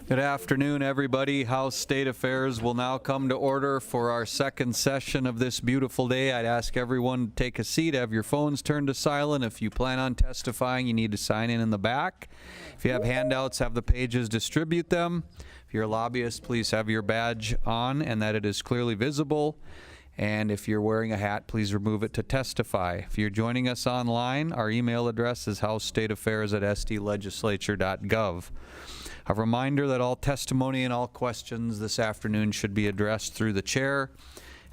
Good afternoon, everybody. House State Affairs will now come to order for our second session of this beautiful day. I'd ask everyone to take a seat, have your phones turned to silent. If you plan on testifying, you need to sign in the back. If you have handouts, have the pages distribute them. If you're a lobbyist, please have your badge on and that it is clearly visible. And if you're wearing a hat, please remove it to testify. If you're joining us online, our email address is housestateaffairs@sdlegislature.gov. A reminder that all testimony and all questions this afternoon should be addressed through the chair.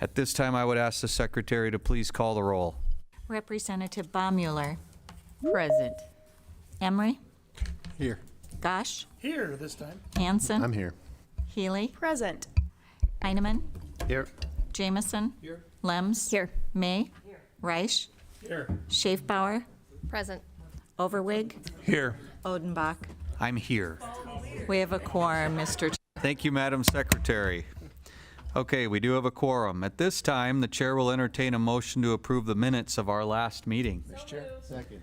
At this time, I would ask the secretary to please call the roll. Representative Baumüller. Present. Emery. Here. Gosh. Here this time. Hanson. I'm here. Healy. Present. Heineman. Here. Jamison. Here. Lems. Here. May. Reich. Here. Schaefbauer. Present. Overwig. Here. Odenbach. I'm here. We have a quorum, Mr. Thank you, Madam Secretary. Okay, we do have a quorum. At this time, the chair will entertain a motion to approve the minutes of our last meeting. Mr. Chair. Second.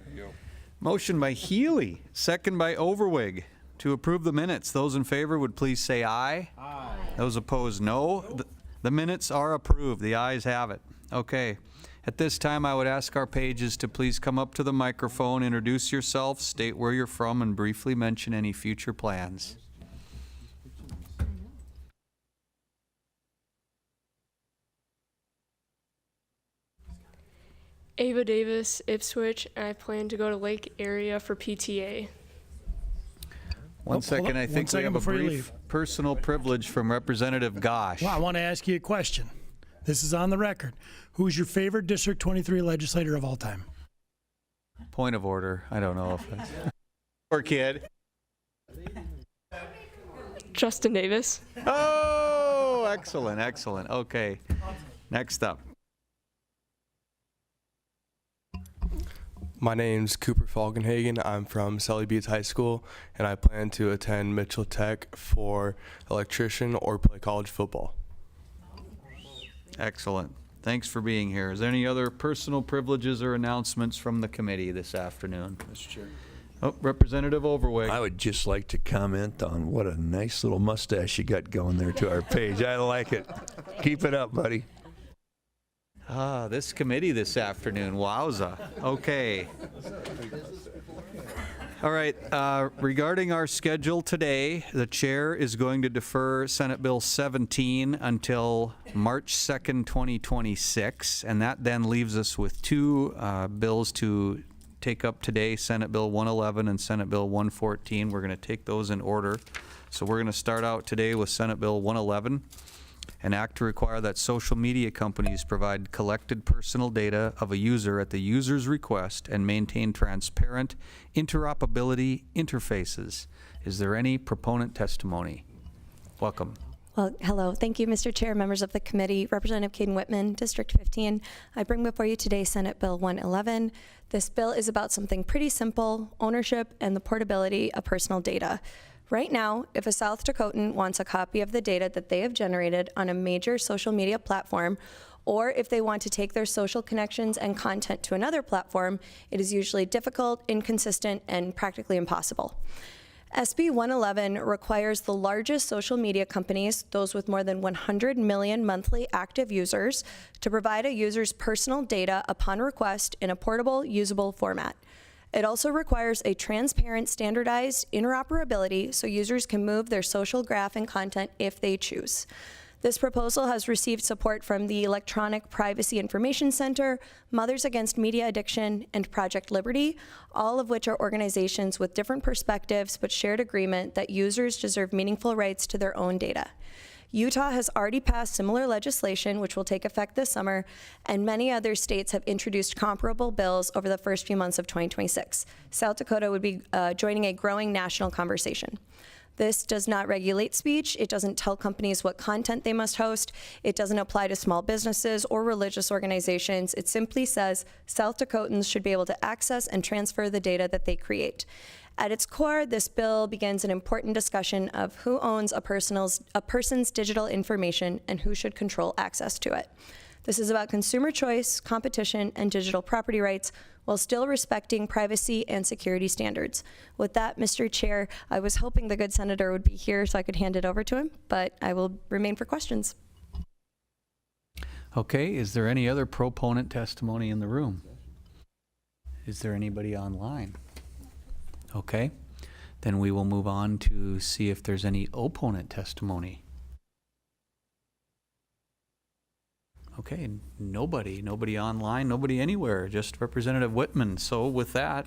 Motion by Healy, second by Overwig to approve the minutes. Those in favor would please say aye. Aye. Those opposed, no. The minutes are approved. The ayes have it. Okay. At this time, I would ask our pages to please come up to the microphone, introduce yourself, state where you're from, and briefly mention any future plans. Ava Davis, Ipswich, and I plan to go to Lake Area for PTA. One second, I think we have a before you brief leave. personal privilege from Representative Gosh. Well, I want to ask you a question. This is on the record. Who's your favorite District 23 legislator of all time? Point of order. I don't know if that's... Poor kid. Justin Davis. Oh, excellent, excellent. Okay. Next up. My name's Cooper Falkenhagen. I'm from Sully Beats High School, and I plan to attend Mitchell Tech for electrician or play college football. Excellent. Thanks for being here. Is there any other personal privileges or announcements from the committee this afternoon? Mr. Chair. Oh, Representative Overwig. I would just like to comment on what a nice little mustache you got going there to our page. I like it. Keep it up, buddy. Ah, this committee this afternoon. Wowza. Okay. All right. Regarding our schedule today, the chair is going to defer Senate Bill 17 until March 2nd, 2026, and that then leaves us with two bills to take up today, Senate Bill 111 and Senate Bill 114. We're going to take those in order. So we're going to start out today with Senate Bill 111. An act to require that social media companies provide collected personal data of a user at the user's request and maintain transparent interoperability interfaces. Is there any proponent testimony? Welcome. Well, hello. Thank you, Mr. Chair, members of the committee. Representative Caden Whitman, District 15. I bring before you today Senate Bill 111. This bill is about something pretty simple: ownership and the portability of personal data. Right now, if a South Dakotan wants a copy of the data that they have generated on a major social media platform, or if they want to take their social connections and content to another platform, it is usually difficult, inconsistent, and practically impossible. SB 111 requires the largest social media companies, those with more than 100 million monthly active users, to provide a user's personal data upon request in a portable, usable format. It also requires a transparent, standardized interoperability so users can move their social graph and content if they choose. This proposal has received support from the Electronic Privacy Information Center, Mothers Against Media Addiction, and Project Liberty, all of which are organizations with different perspectives but shared agreement that users deserve meaningful rights to their own data. Utah has already passed similar legislation, which will take effect this summer, and many other states have introduced comparable bills over the first few months of 2026. South Dakota would be joining a growing national conversation. This does not regulate speech. It doesn't tell companies what content they must host. It doesn't apply to small businesses or religious organizations. It simply says South Dakotans should be able to access and transfer the data that they create. At its core, this bill begins an important discussion of who owns a person's digital information and who should control access to it. This is about consumer choice, competition, and digital property rights while still respecting privacy and security standards. With that, Mr. Chair, I was hoping the good senator would be here so I could hand it over to him, but I will remain for questions. Okay, is there any other proponent testimony in the room? Is there anybody online? Okay, then we will move on to see if there's any opponent testimony. Okay, nobody online, nobody anywhere, just Representative Whitman. So with that,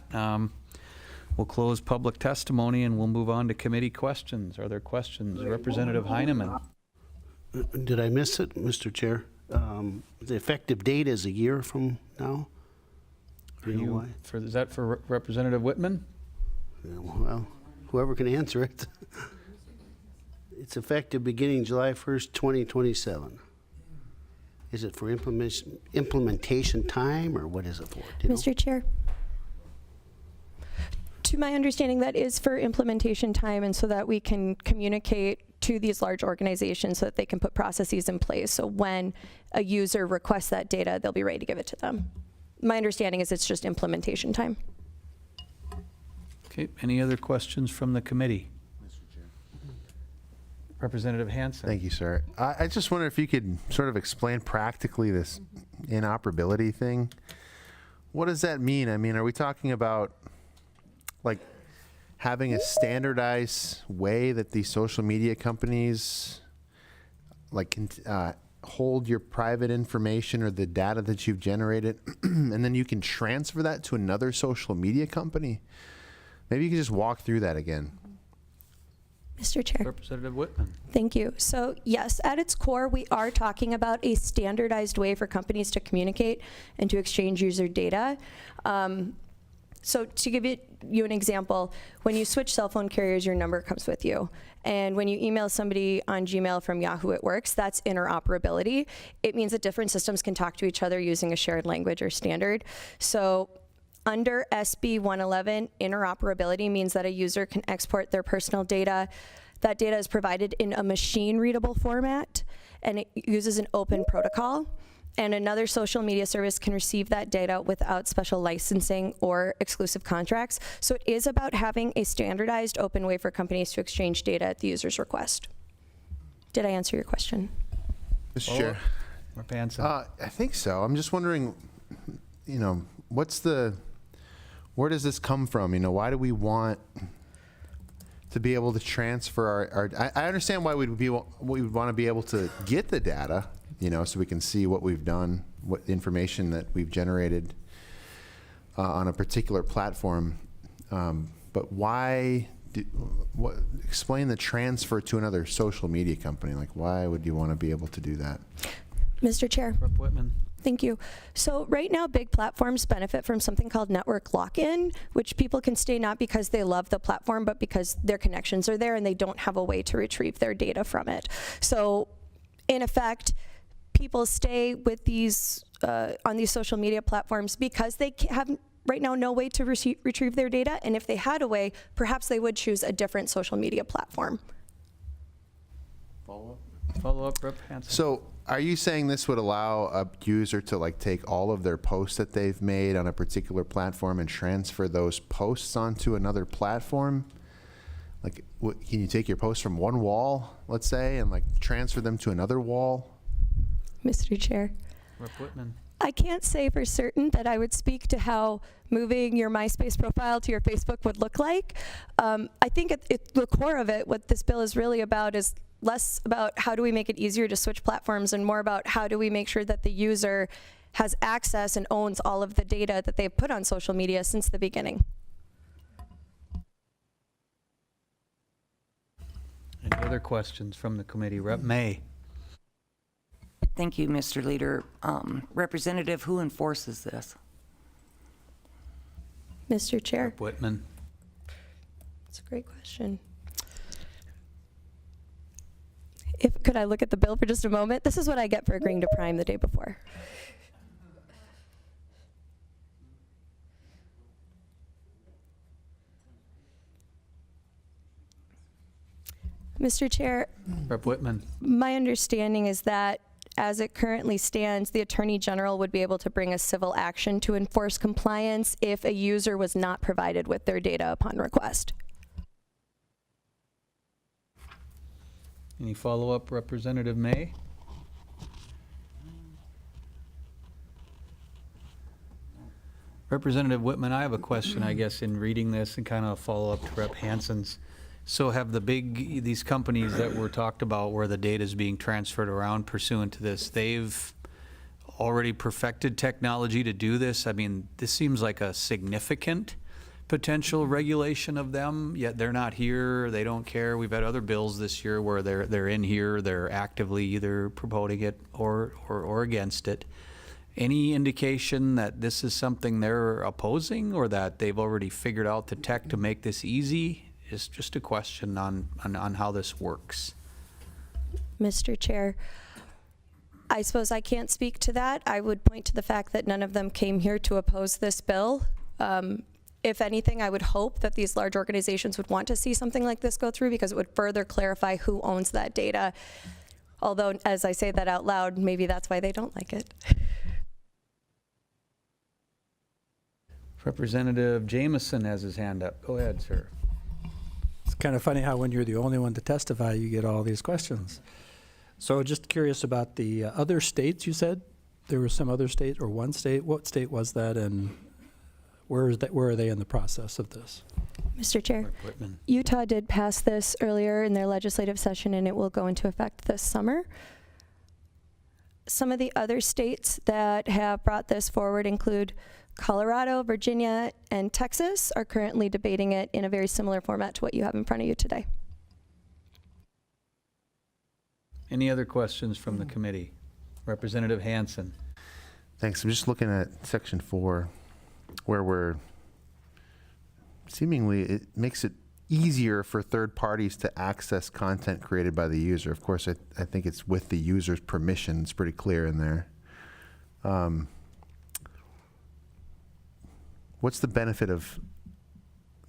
we'll close public testimony and we'll move on to committee questions. Are there questions? Representative Heineman. Did I miss it, Mr. Chair? The effective date is a year from now? Do you know why? Is that for Representative Whitman? Yeah, well, whoever can answer it. It's effective beginning July 1st, 2027. Is it for implementation time, or what is it for? Do you know? Mr. Chair. To my understanding, that is for implementation time and so that we can communicate to these large organizations so that they can put processes in place. So when a user requests that data, they'll be ready to give it to them. My understanding is it's just implementation time. Okay, any other questions from the committee? Representative Hansen. Thank you, sir. I just wonder if you could sort of explain practically this inoperability thing. What does that mean? I mean, are we talking about like having a standardized way that these social media companies like can hold your private information or the data that you've generated and then you can transfer that to another social media company? Maybe you could just walk through that again. Mr. Chair. Representative Whitman. Thank you. So yes, at its core, we are talking about a standardized way for companies to communicate and to exchange user data. So to give you an example, when you switch cell phone carriers, your number comes with you. And when you email somebody on Gmail from Yahoo, it works. That's interoperability. It means that different systems can talk to each other using a shared language or standard. So under SB 111, interoperability means that a user can export their personal data. That data is provided in a machine-readable format, and it uses an open protocol. And another social media service can receive that data without special licensing or exclusive contracts. So it is about having a standardized open way for companies to exchange data at the user's request. Did I answer your question? Mr. Chair. Rep. Hansen. I think so. I'm just wondering, you know, where does this come from? You know, why do we want to be able to transfer I understand why we would want to be able to get the data, you know, so we can see what we've done, what information that we've generated on a particular platform. But why, explain the transfer to another social media company. Like, why would you want to be able to do that? Mr. Chair. Rep. Whitman. Thank you. So right now, big platforms benefit from something called network lock-in, which people can stay not because they love the platform, but because their connections are there and they don't have a way to retrieve their data from it. So in effect, people stay with these on these social media platforms because they have right now no way to retrieve their data. And if they had a way, perhaps they would choose a different social media platform. Follow up, Rep. Hansen. So are you saying this would allow a user to like take all of their posts that they've made on a particular platform and transfer those posts onto another platform? Like, can you take your posts from one wall, let's say, and like transfer them to another wall? Mr. Chair. Rep. Whitman. I can't say for certain that I would speak to how moving your MySpace profile to your Facebook would look like. I think at the core of it, what this bill is really about is less about how do we make it easier to switch platforms and more about how do we make sure that the user has access and owns all of the data that they've put on social media since the beginning. Any other questions from the committee? Rep. May. Thank you, Mr. Leader. Representative, who enforces this? Mr. Chair. Rep. Whitman. That's a great question. Could I look at the bill for just a moment? This is what I get for agreeing to Prime the day before. Mr. Chair, Rep. Whitman. my understanding is that as it currently stands, the Attorney General would be able to bring a civil action to enforce compliance if a user was not provided with their data upon request. Any follow-up, Representative May? Representative Whitman, I have a question, I guess, in reading this and kind of a follow-up to Rep. Hanson's. So have these companies that were talked about where the data is being transferred around pursuant to this, they've already perfected technology to do this? I mean, this seems like a significant potential regulation of them, yet they're not here, they don't care. We've had other bills this year where they're in here, they're actively either promoting it or against it. Any indication that this is something they're opposing or that they've already figured out the tech to make this easy? It's just a question on how this works. Mr. Chair, I suppose I can't speak to that. I would point to the fact that none of them came here to oppose this bill. If anything, I would hope that these large organizations would want to see something like this go through because it would further clarify who owns that data. Although, as I say that out loud, maybe that's why they don't like it. Representative Jameson has his hand up. Go ahead, sir. It's kind of funny how when you're the only one to testify, you get all these questions. So just curious about the other states you said. There was some other state or one state. What state was that, and where are they in the process of this? Mr. Chair, Rep. Whitman. Utah did pass this earlier in their legislative session, and it will go into effect this summer. Some of the other states that have brought this forward include Colorado, Virginia, and Texas are currently debating it in a very similar format to what you have in front of you today. Any other questions from the committee? Representative Hanson. Thanks. I'm just looking at section 4, where we're seemingly, it makes it easier for third parties to access content created by the user. Of course, I think it's with the user's permission. It's pretty clear in there. What's the benefit of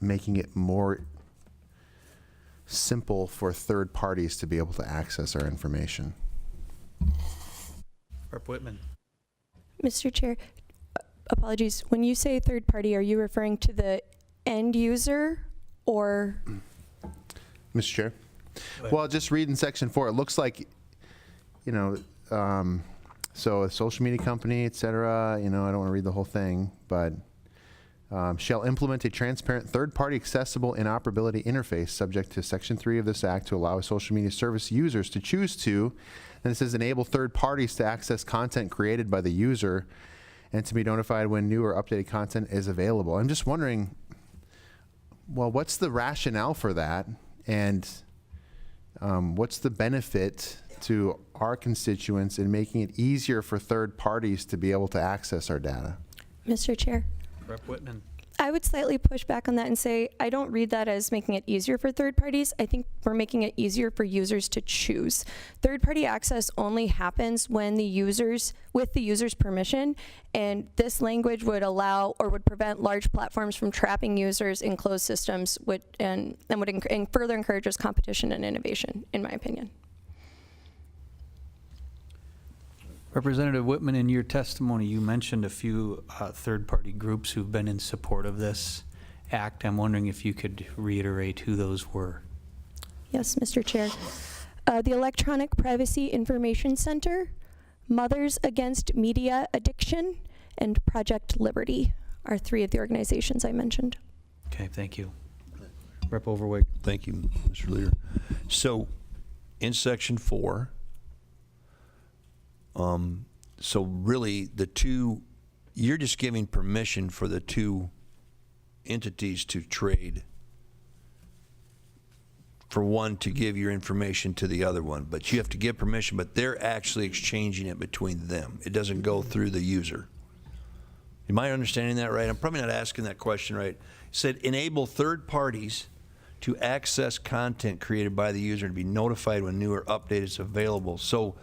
making it more simple for third parties to be able to access our information? Rep. Whitman. Mr. Chair, apologies. When you say third party, are you referring to the end user or? Mr. Chair. Well, just reading section 4, it looks like, so a social media company, et cetera, I don't want to read the whole thing, but shall implement a transparent third-party accessible interoperability interface subject to Section 3 of this Act to allow social media service users to choose to, and it says enable third parties to access content created by the user and to be notified when new or updated content is available. I'm just wondering, well, what's the rationale for that? And what's the benefit to our constituents in making it easier for third parties to be able to access our data? Mr. Chair, Rep. Whitman. I would slightly push back on that and say I don't read that as making it easier for third parties. I think we're making it easier for users to choose. Third-party access only happens when with the user's permission, and this language would allow or would prevent large platforms from trapping users in closed systems and further encourages competition and innovation, in my opinion. Representative Whitman, in your testimony, you mentioned a few third-party groups who've been in support of this act. I'm wondering if you could reiterate who those were. Yes, Mr. Chair. The Electronic Privacy Information Center, Mothers Against Media Addiction, and Project Liberty are 3 of the organizations I mentioned. Okay, thank you. Rep. Overweg. Thank you, Mr. Leader. So, in section 4, so really you're just giving permission for the 2 entities to trade, for one to give your information to the other one, but you have to give permission, but they're actually exchanging it between them. It doesn't go through the user. Am I understanding that right? I'm probably not asking that question right. It said enable third parties to access content created by the user and be notified when new or updated is available. So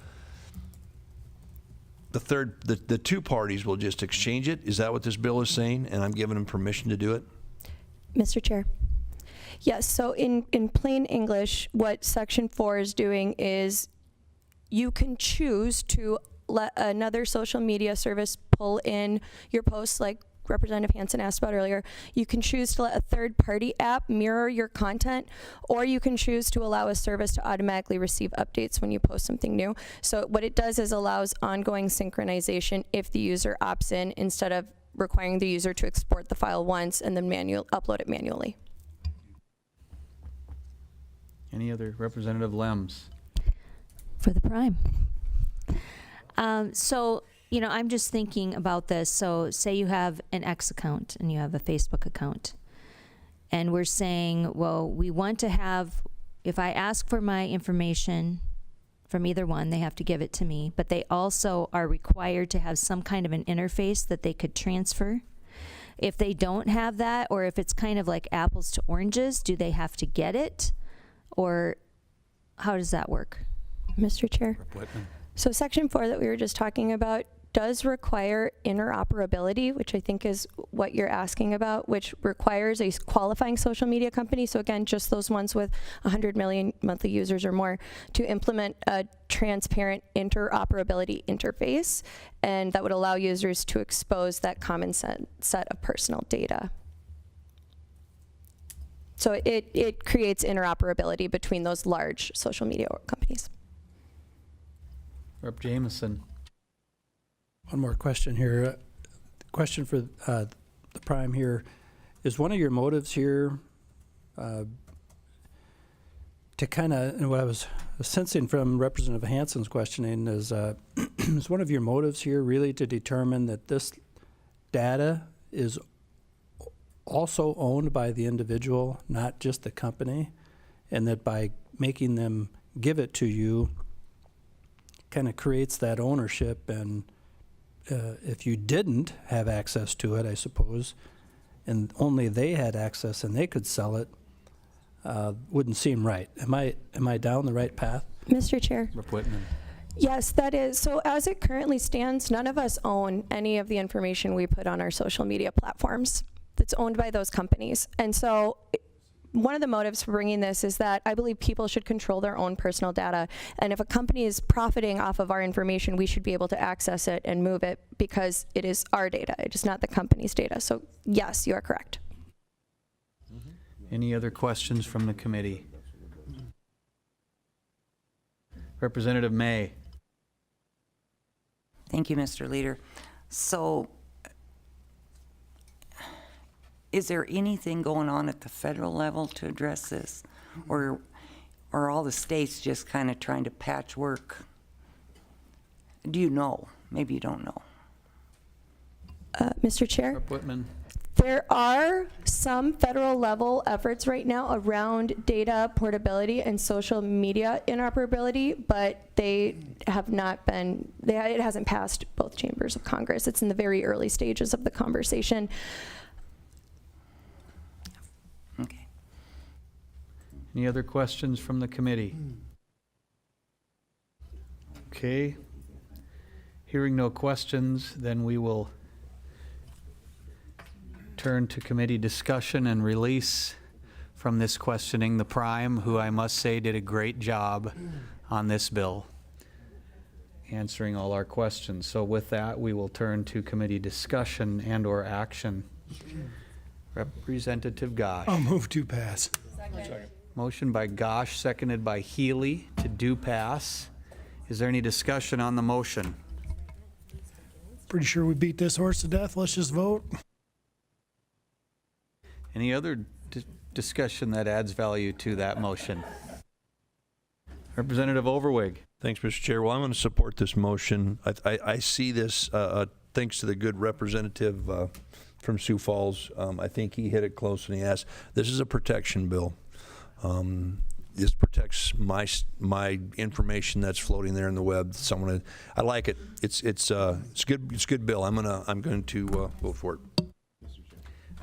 the 2 parties will just exchange it? Is that what this bill is saying? And I'm giving them permission to do it? Mr. Chair. Yes, so in plain English, what Section 4 is doing is you can choose to let another social media service pull in your posts, like Representative Hansen asked about earlier. You can choose to let a third-party app mirror your content, or you can choose to allow a service to automatically receive updates when you post something new. So what it does is allows ongoing synchronization if the user opts in, instead of requiring the user to export the file once and then upload it manually. Any other? Representative Lems? For the Prime. So, you know, I'm just thinking about this. So say you have an X account and you have a Facebook account. And we're saying, well, we want to have, if I ask for my information from either one, they have to give it to me. But they also are required to have some kind of an interface that they could transfer. If they don't have that, or if it's kind of like apples to oranges, do they have to get it? Or how does that work? Mr. Chair. Whitman. So Section 4 that we were just talking about does require interoperability, which I think is what you're asking about, which requires a qualifying social media company, so again, just those ones with 100 million monthly users or more, to implement a transparent interoperability interface, and that would allow users to expose that common set of personal data. So it creates interoperability between those large social media companies. Rep. Jameson. One more question here. Question for the Prime here. Is one of your motives here to kind of, and what I was sensing from Representative Hansen's questioning is, is one of your motives here really to determine that this data is also owned by the individual, not just the company, and that by making them give it to you kind of creates that ownership, and if you didn't have access to it, I suppose, and only they had access and they could sell it, wouldn't seem right. Am I down the right path? Mr. Chair. Rep. Whitman. Yes, that is. So as it currently stands, none of us own any of the information we put on our social media platforms. That's owned by those companies. And so one of the motives for bringing this is that I believe people should control their own personal data. And if a company is profiting off of our information, we should be able to access it and move it because it is our data. It is not the company's data. So yes, you are correct. Any other questions from the committee? Representative May. Thank you, Mr. Leader. So, is there anything going on at the federal level to address this? Or are all the states just kind of trying to patchwork? Do you know? Maybe you don't know. Mr. Chair? Rep. Whitman. There are some federal level efforts right now around data portability and social media interoperability, but they have not been, it hasn't passed both chambers of Congress. It's in the very early stages of the conversation. Okay. Any other questions from the committee? Okay. Hearing no questions, then we will turn to committee discussion and release from this questioning the Prime, who I must say did a great job on this bill, answering all our questions. So with that, we will turn to committee discussion and or action. Representative Gosh. I'll move to pass. Motion by Gosh, seconded by Healy to do pass. Is there any discussion on the motion? Pretty sure we beat this horse to death. Let's just vote. Any other discussion that adds value to that motion? Representative Overweg. Thanks, Mr. Chair. Well, I'm going to support this motion. I see this, thanks to the good representative from Sioux Falls. I think he hit it close when he asked. This is a protection bill. This protects my information that's floating there in the web. I like it. It's good. It's a good bill. I'm going to vote for it.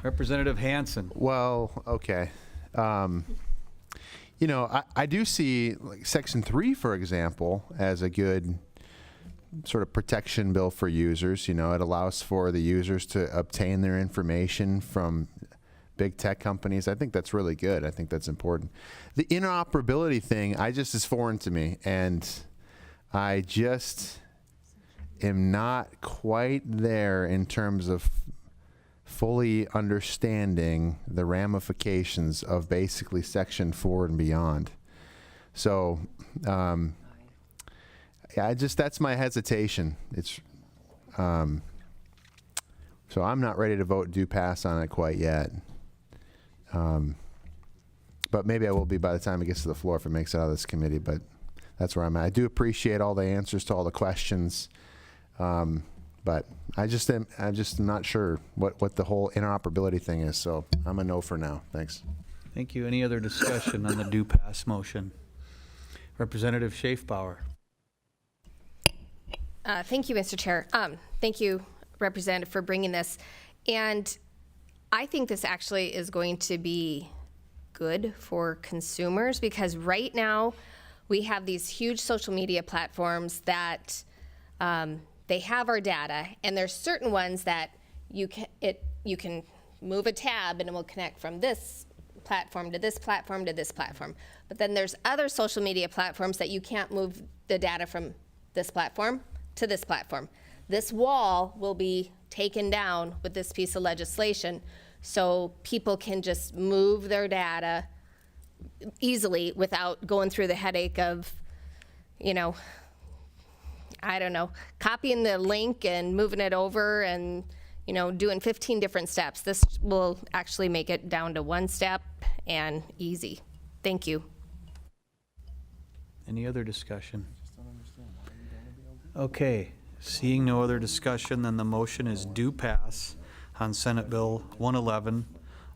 Representative Hansen. Well, okay. You know, I do see like Section 3, for example, as a good sort of protection bill for users. You know, it allows for the users to obtain their information from big tech companies. I think that's really good. I think that's important. The interoperability thing, is foreign to me. And I just am not quite there in terms of fully understanding the ramifications of basically Section 4 and beyond. So, yeah, that's my hesitation. It's, so I'm not ready to vote do pass on it quite yet. But maybe I will be by the time it gets to the floor if it makes it out of this committee, but that's where I'm at. I do appreciate all the answers to all the questions. But I'm just not sure what the whole interoperability thing is. So I'm a no for now. Thanks. Thank you. Any other discussion on the do pass motion? Representative Schaefbauer. Thank you, Mr. Chair. Thank you, Representative, for bringing this. And I think this actually is going to be good for consumers, because right now we have these huge social media platforms that they have our data, and there's certain ones that you can move a tab and it will connect from this platform to this platform to this platform. But then there's other social media platforms that you can't move the data from this platform to this platform. This wall will be taken down with this piece of legislation, so people can just move their data easily without going through the headache of, copying the link and moving it over and, doing 15 different steps. This will actually make it down to one step and easy. Thank you. Any other discussion? Okay, seeing no other discussion, then the motion is do pass on Senate Bill 111.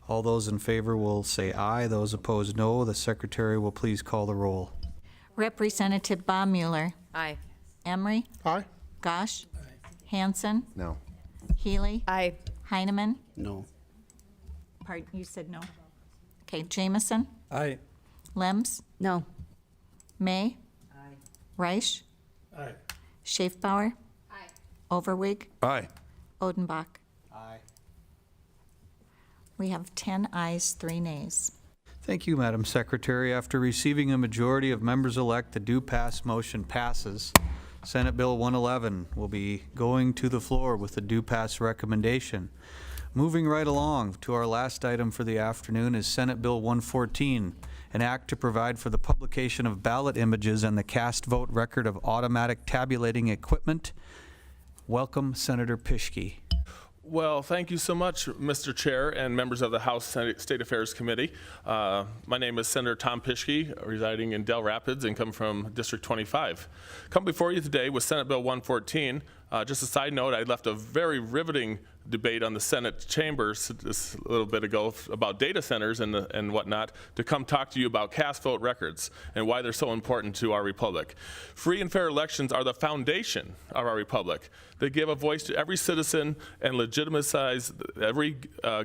All those in favor will say aye. Those opposed, no. The secretary will please call the roll. Representative Baumüller. Aye. Emery. Aye. Gosh. Hanson. No. Healy. Aye. Heineman. No. Pardon, you said no. Okay, Jameson. Aye. Lems. No. May. Aye. Reich. Aye. Schaefbauer. Aye. Overwig. Aye. Odenbach. Aye. We have 10 ayes, 3 nays. Thank you, Madam Secretary. After receiving a majority of members-elect, the do pass motion passes. Senate Bill 111 will be going to the floor with the do pass recommendation. Moving right along to our last item for the afternoon is Senate Bill 114, an act to provide for the publication of ballot images and the cast vote record of automatic tabulating equipment. Welcome, Senator Pischke. Well, thank you so much, Mr. Chair and members of the House Senate State Affairs Committee. My name is Senator Tom Pischke, residing in Dell Rapids and come from District 25. Come before you today with Senate Bill 114. Just a side note, I left a very riveting debate on the Senate chambers just a little bit ago about data centers and whatnot, to come talk to you about cast vote records and why they're so important to our republic. Free and fair elections are the foundation of our republic. They give a voice to every citizen and legitimize every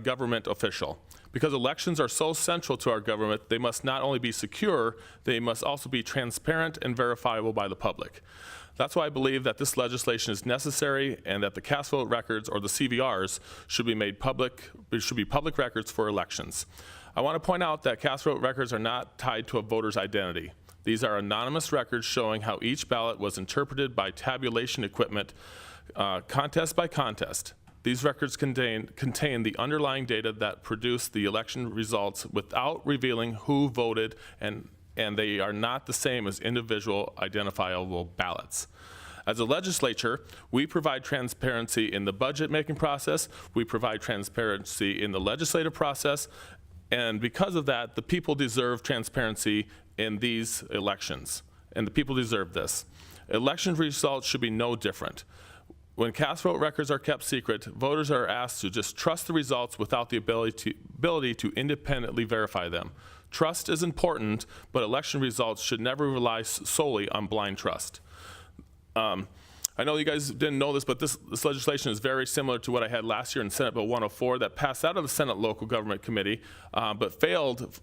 government official. Because elections are so central to our government, they must not only be secure, they must also be transparent and verifiable by the public. That's why I believe that this legislation is necessary and that the cast vote records, or the CVRs, should be made public, should be public records for elections. I want to point out that cast vote records are not tied to a voter's identity. These are anonymous records showing how each ballot was interpreted by tabulation equipment, contest by contest. These records contain the underlying data that produced the election results without revealing who voted, and they are not the same as individual identifiable ballots. As a legislature, we provide transparency in the budget-making process, we provide transparency in the legislative process, and because of that, the people deserve transparency in these elections, and the people deserve this. Election results should be no different. When cast vote records are kept secret, voters are asked to just trust the results without the ability to independently verify them. Trust is important, but election results should never rely solely on blind trust. I know you guys didn't know this, but this legislation is very similar to what I had last year in Senate Bill 104 that passed out of the Senate Local Government Committee, but failed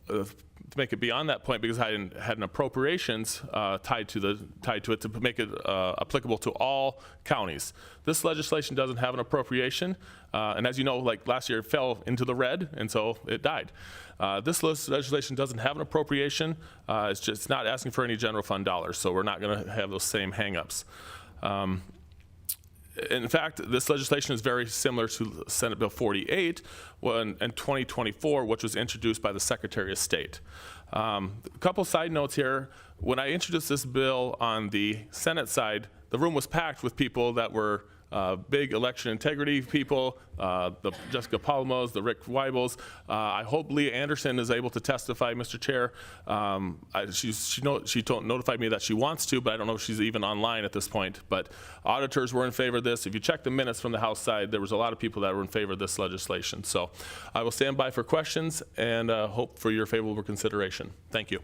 to make it beyond that point, because I had an appropriations tied to it to make it applicable to all counties. This legislation doesn't have an appropriation, and as you know, like last year, it fell into the red, and so it died. This legislation doesn't have an appropriation. It's just not asking for any general fund dollars, so we're not going to have those same hangups. In fact, this legislation is very similar to Senate Bill 48 in 2024, which was introduced by the Secretary of State. A couple side notes here. When I introduced this bill on the Senate side, the room was packed with people that were big election integrity people, the Jessica Palmos, the Rick Weibels. I hope Leah Anderson is able to testify, Mr. Chair. She notified me that she wants to, but I don't know if she's even online at this point. But auditors were in favor of this. If you check the minutes from the House side, there was a lot of people that were in favor of this legislation. So I will stand by for questions and hope for your favorable consideration. Thank you.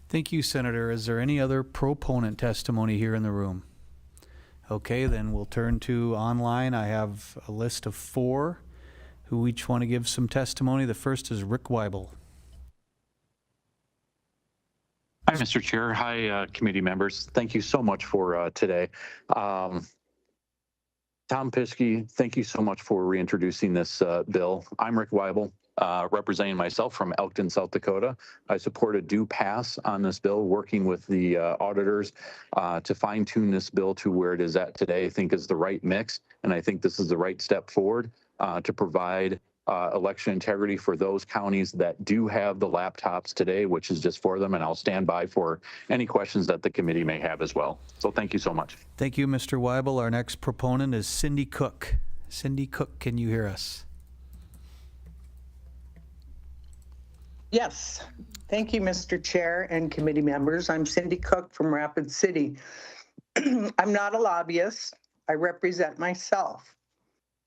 Thank you, Senator. Is there any other proponent testimony here in the room? Okay, then we'll turn to online. I have a list of 4 who each want to give some testimony. The first is Rick Weibel. Hi, Mr. Chair. Hi, committee members. Thank you so much for today. Tom Pischke, thank you so much for reintroducing this bill. I'm Rick Weibel, representing myself from Elkton, South Dakota. I support a due pass on this bill, working with the auditors to fine tune this bill to where it is at today. I think is the right mix, and I think this is the right step forward to provide election integrity for those counties that do have the laptops today, which is just for them, and I'll stand by for any questions that the committee may have as well. So thank you so much. Thank you, Mr. Weibel. Our next proponent is Cindy Cook. Cindy Cook, can you hear us? Yes. Thank you, Mr. Chair and committee members. I'm Cindy Cook from Rapid City. I'm not a lobbyist. I represent myself.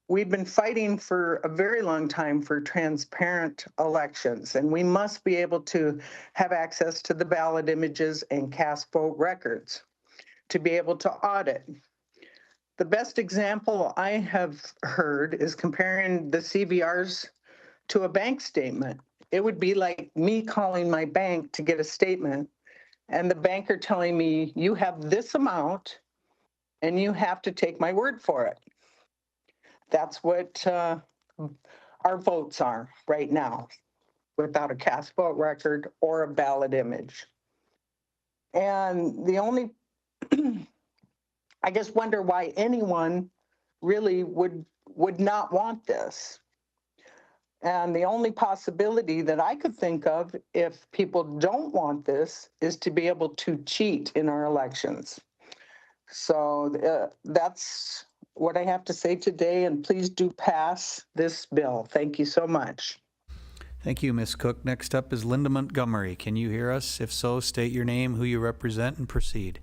We've been fighting for a very long time for transparent elections, and we must be able to have access to the ballot images and cast vote records to be able to audit. The best example I have heard is comparing the CVRs to a bank statement. It would be like me calling my bank to get a statement and the banker telling me, you have this amount and you have to take my word for it. That's what our votes are right now, without a cast vote record or a ballot image. And the only, I just wonder why anyone really would not want this. And the only possibility that I could think of, if people don't want this, is to be able to cheat in our elections. So that's what I have to say today, and please do pass this bill. Thank you so much. Thank you, Ms. Cook. Next up is Linda Montgomery. Can you hear us? If so, state your name, who you represent, and proceed.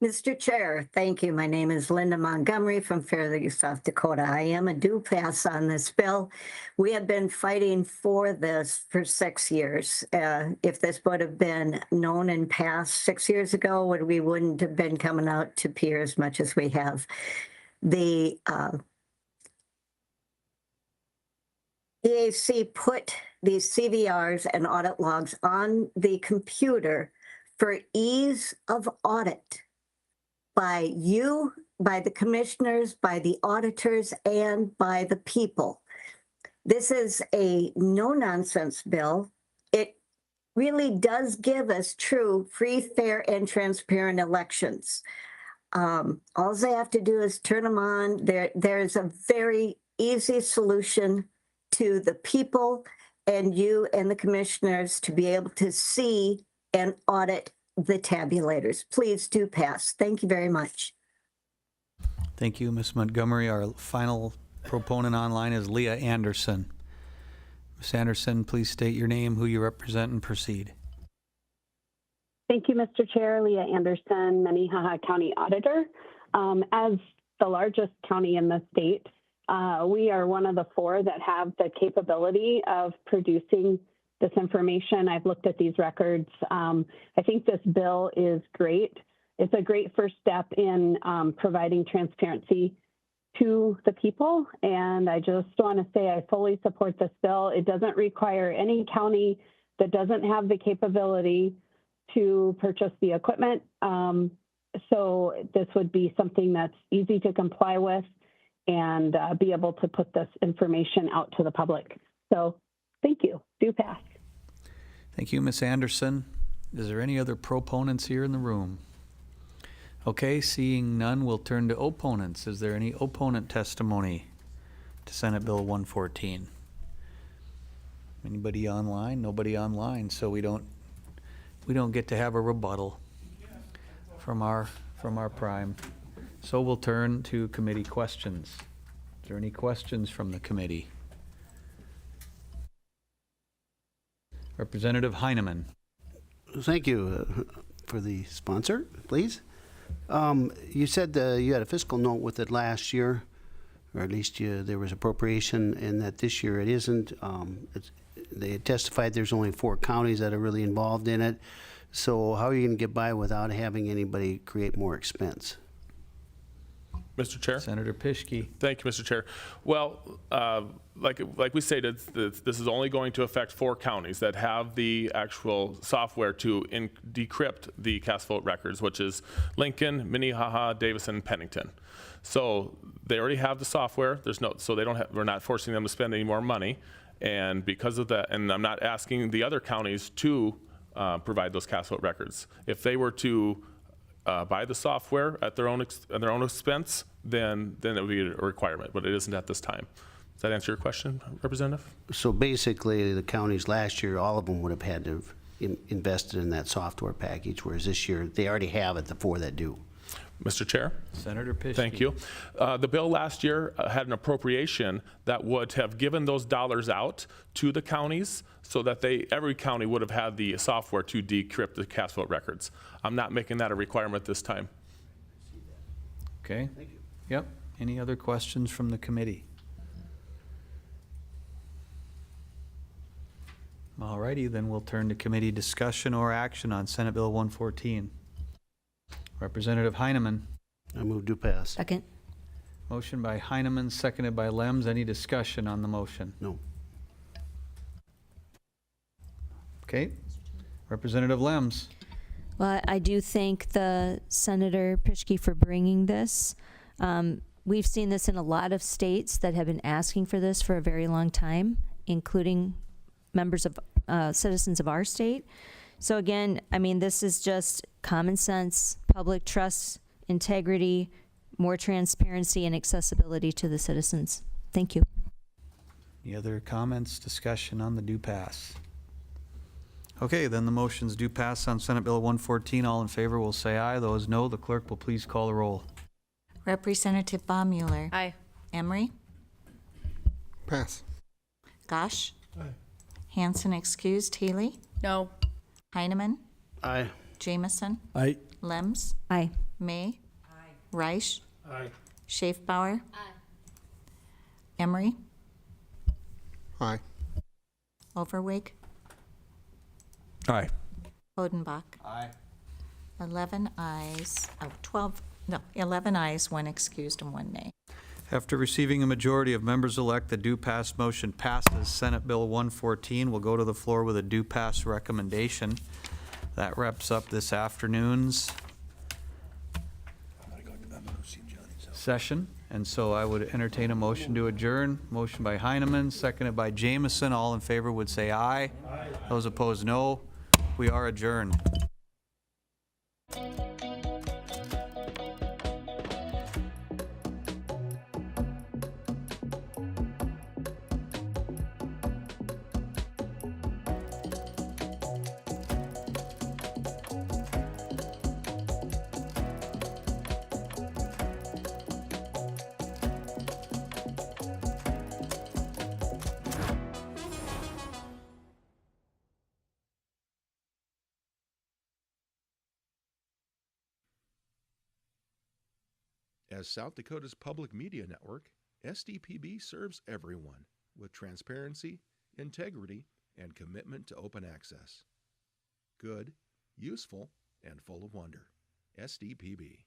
Mr. Chair, thank you. My name is Linda Montgomery from Fairview, South Dakota. I am a due pass on this bill. We have been fighting for this for 6 years. If this would have been known and passed 6 years ago, we wouldn't have been coming out to peer as much as we have. The EAC put these CVRs and audit logs on the computer for ease of audit. By you, by the commissioners, by the auditors, and by the people. This is a no-nonsense bill. It really does give us true, free, fair, and transparent elections. All they have to do is turn them on. There's a very easy solution to the people and you and the commissioners to be able to see and audit the tabulators. Please do pass. Thank you very much. Thank you, Ms. Montgomery. Our final proponent online is Leah Anderson. Ms. Anderson, please state your name, who you represent, and proceed. Thank you, Mr. Chair. Leah Anderson, Minnehaha County Auditor. As the largest county in the state, we are one of the 4 that have the capability of producing this information. I've looked at these records. I think this bill is great. It's a great first step in providing transparency to the people. And I just want to say I fully support this bill. It doesn't require any county that doesn't have the capability to purchase the equipment. So this would be something that's easy to comply with and be able to put this information out to the public. So thank you. Do pass. Thank you, Ms. Anderson. Is there any other proponents here in the room? Okay, seeing none, we'll turn to opponents. Is there any opponent testimony to Senate Bill 114? Anybody online? Nobody online, so we don't get to have a rebuttal from our prime. So we'll turn to committee questions. Is there any questions from the committee? Representative Heineman. Thank you for the sponsor, please. You said you had a fiscal note with it last year, or at least there was appropriation, and that this year it isn't. They testified there's only 4 counties that are really involved in it. So how are you going to get by without having anybody create more expense? Mr. Chair? Senator Pischke. Thank you, Mr. Chair. Well, like we stated, this is only going to affect 4 counties that have the actual software to decrypt the cast vote records, which is Lincoln, Minnehaha, Davison, and Pennington. So they already have the software. We're not forcing them to spend any more money. And because of that, and I'm not asking the other counties to provide those cast vote records. If they were to buy the software at their own expense, then it would be a requirement, but it isn't at this time. Does that answer your question, Representative? So basically, the counties last year, all of them would have had to have invested in that software package, whereas this year they already have it, the 4 that do. Mr. Chair? Senator Pischke. Thank you. The bill last year had an appropriation that would have given those dollars out to the counties so that every county would have had the software to decrypt the cast vote records. I'm not making that a requirement this time. Okay. Thank you. Yep. Any other questions from the committee? All righty, then we'll turn to committee discussion or action on Senate Bill 114. Representative Heineman. I move to pass. Second. Motion by Heineman, seconded by Lems. Any discussion on the motion? No. Okay. Representative Lems. Well, I do thank the Senator Pischke for bringing this. We've seen this in a lot of states that have been asking for this for a very long time, including members of citizens of our state. So again, I mean, this is just common sense, public trust, integrity, more transparency, and accessibility to the citizens. Thank you. Any other comments, discussion on the do pass? Okay, then the motions do pass on Senate Bill 114. All in favor will say aye. Those no, the clerk will please call the roll. Representative Baumüller. Aye. Emery. Pass. Gosh. Aye. Hanson excused. Healy. No. Heineman. Aye. Jameson. Aye. Lems. Aye. May. Aye. Reich. Aye. Schaefbauer. Aye. Emery. Aye. Overweg. Aye. Odenbach. Aye. 11 ayes, 1 excused and 1 nay. After receiving a majority of members-elect, the do pass motion passes. Senate Bill 114 will go to the floor with a do pass recommendation. That wraps up this afternoon's session. And so I would entertain a motion to adjourn. Motion by Heineman, seconded by Jameson. All in favor would say aye. Aye. Those opposed, no. We are adjourned. As South Dakota's public media network, SDPB serves everyone with transparency, integrity, and commitment to open access. Good, useful, and full of wonder. SDPB.